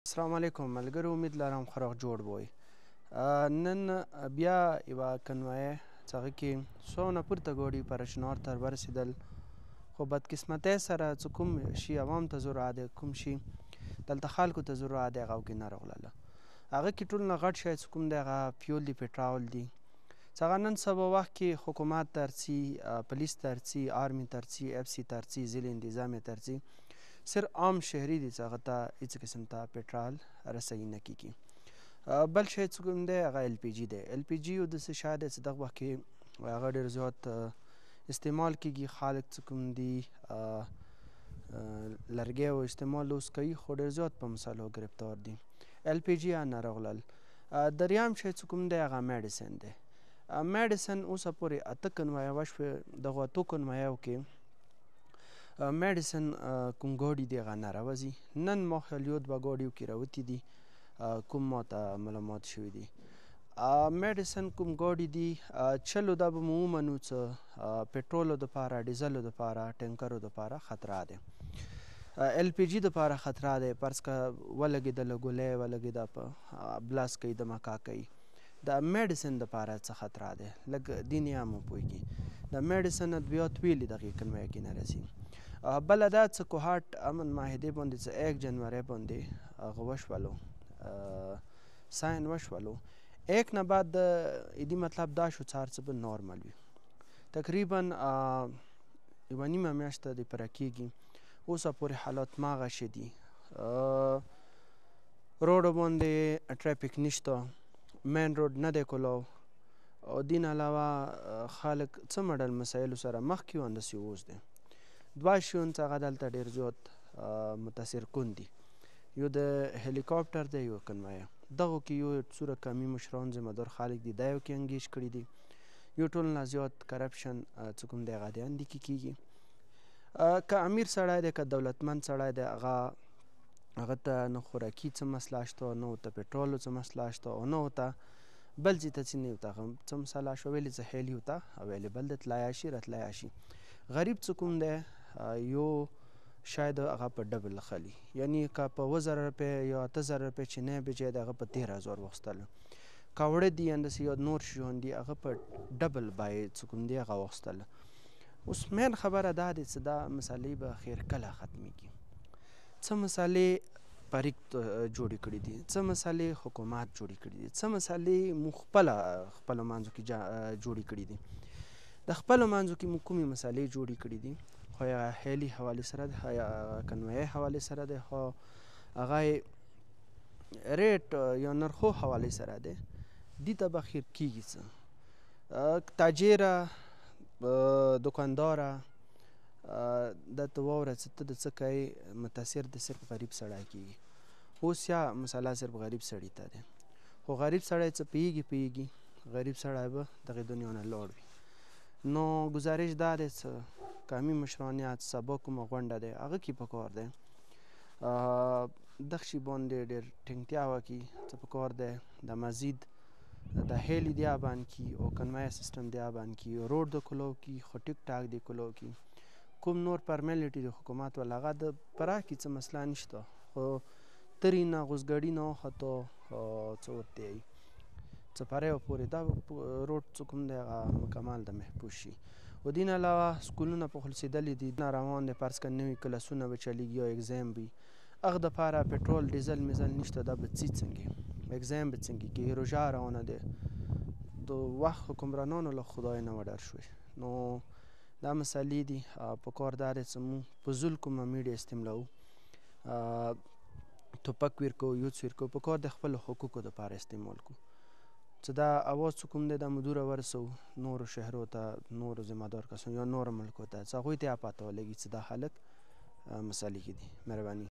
السلام علیکم ملګرو، امید لرم ښه روغ جوړ به وئ. نن بیا یوه کنوایه چې هغه کې 100 نه پورته ګاډي پرچنار ته ورسېدل، خو بدقسمتۍ سره چې کوم شي عوام ته ضرورت دی، کوم شي دلته خلکو ته ضرورت دی، هغه هغو کې نه راغلله. هغه کې ټول نه غټ شی چې کوم دی هغه فیول دی، پټرول دی، چې هغه نن سبا وخت کې حکومت ترڅي، پولیس ترڅي، آرمي ترڅي، اف سی ترڅي، ضلع انتظام ترڅي، صرف عام شهري دی چې هغه ته هېڅ قسم ته پټرول رسوي نه کېږي. بل شی چې کوم دی هغه ایل پي جي دی. ایل پي جي یو داسې شی دی چې دغه وخت کې هغه ډېر زیات استعمال کېږي. خلک چې کوم دي لرګیو استعمال اوس کوي، خو ډېر زیات په مسالو ګرفتار دي. ایل پي جي نه راغلل. دریم شی چې کوم دی هغه میډیسن دی. میډیسن اوسه پورې 8 کنوایه وشوې. دغو 8 کنوایو کې میډیسن کوم ګاډي دی هغه نه راوځي. نن ما خیال یو 2 ګاډیو کې راوتي دي، کوم ماته معلومات شوي دي. میډیسن کوم ګاډي دي چلو دا به مو ومنو چې پټرولو دپاره، ډیزلو دپاره، ټینکرو دپاره خطره دی. ایل پي جي دپاره خطره دی. فرض که ولګېدله ګولۍ ولګېده په بلاس کوي، دمکا کوي. د میډیسن دپاره څه خطره دی؟ لږ دې نه هم وپوهېږي. د میډیسن ادویات ویلې دغې کنوایه کې نه راځي. بله دا چې کوهاټ امن معاهدې باندې چې 1 جنورۍ باندې هغه وشولو، ساین وشولو، 1 نه بعد دې مطلب دا شو چې هر څه به نارمل وي. تقریبا یوه نیمه میاشته دې پوره کېږي، اوسه پورې حالات هماغسې دي. روډو باندې ټرافیک نشته، مین روډ نه دی کلاو، او دې نه علاوه خلک څه مډل مسایلو سره مخ کې وو، همداسې اوس دی. 2 شیان چې هغه دلته ډېر زیات متاثر کن دي. یو د هلیکاپټر دی، یو کنوایه. دغو کې یو څوره قومي مشران ذمهدار خلک دي، دا یو کې انګیج کړي دي. یو ټول نه زیات کرپشن چې کوم دی هغه د اندې کې کېږي. که امیر سړی دی، که دولتمند سړی دی، هغه ته نه خوراکي څه مسله شته، نه ورته پټرولو څه مسله شته، او نه ورته بل ځای ته ځي، نه ورته هغه څه مسله شوه. ولې ځه هیلي ورته اویلیبل دی، تللی شي راتلی شي. غریب چې کوم دی یو شاید هغه په ډبل خلي، یعنی که په 2000 روپۍ یا 8000 روپۍ چینی بجای دی، هغه په 13000 واخیستلو. که اوړه دي همداسې یا نور شیان دي، هغه په ډبل بیې چې کوم دي هغه واخیستله. اوس مین خبره دا دی چې دا مسالې به خیر کله ختمېږي. څه مسالې فریق جوړې کړي دي، څه مسالې حکومت جوړې کړي دي، څه مسالې مو خپلو منځو کې جوړې کړي دي. د خپلو منځو کې مو کومې مسالې جوړې کړي دي، خو یا هیلي حوالې سره دی، یا کنوایي حوالې سره دی، خو هغه یې ریټ یا نرخو حوالې سره دی. دې ته به خیر کېږي څه؟ تاجره، دکانداره، دا ته واوره چې ته د څه کوې، متاثر د صرف غریب سړی کېږي. اوس یا مسله صرف غریب سړي ته دی، خو غریب سړی څه پوهېږي، غریب سړی به دغې دنیا نه لاړ وي. نو ګزارش دا دی چې قومي مشرانیت سبا کومه غونډه دی هغه کې پکار دی دغه شي باندې ډېر ټینګتیا وکړي، څه پکار دی د مزید د هیلي دی بند کړي، او کنوایه سیسټم دی بند کړي، روډ د کلو کړي، خو ټیک ټاک دی کلو کړي. کوم نور فارمیلیټي د حکومت والا هغه د پراخ کې څه مسله نشته، خو ترې نه غوزګړي نه وختو څه ورته وایي څپریو پورې دا روډ چې کوم دی هغه مکمل د محفوظ شي. و دې نه علاوه سکولونه پخلسېدلي دي، نه روان دی. فرض که نوي کلاسونه به چلیږي یا اګزام وي، هغه دپاره پټرول ډیزل میزل نشته، دا به ځي څنګه؟ اګزام به څنګه کېږي؟ روژه روانه دی، د وخت حکمرانانو له خدای نه وډار شوی. نو دا مسالې دي. پکار دا دی چې موږ په زول کومه میډیا استعمالوو، ټوپک ویر کوو، یوڅ ویر کوو، پکار د خپلو حقوقو دپاره استعمال کړو. چې دا اواز چې کوم دی دا مدوره ورسوو نورو شهرو ته، نورو ذمهدار کسانو یا نورو ملکو ته، چې هغوی ته یې پته ولګي چې دا خلک مسالې کې دي. مهرباني.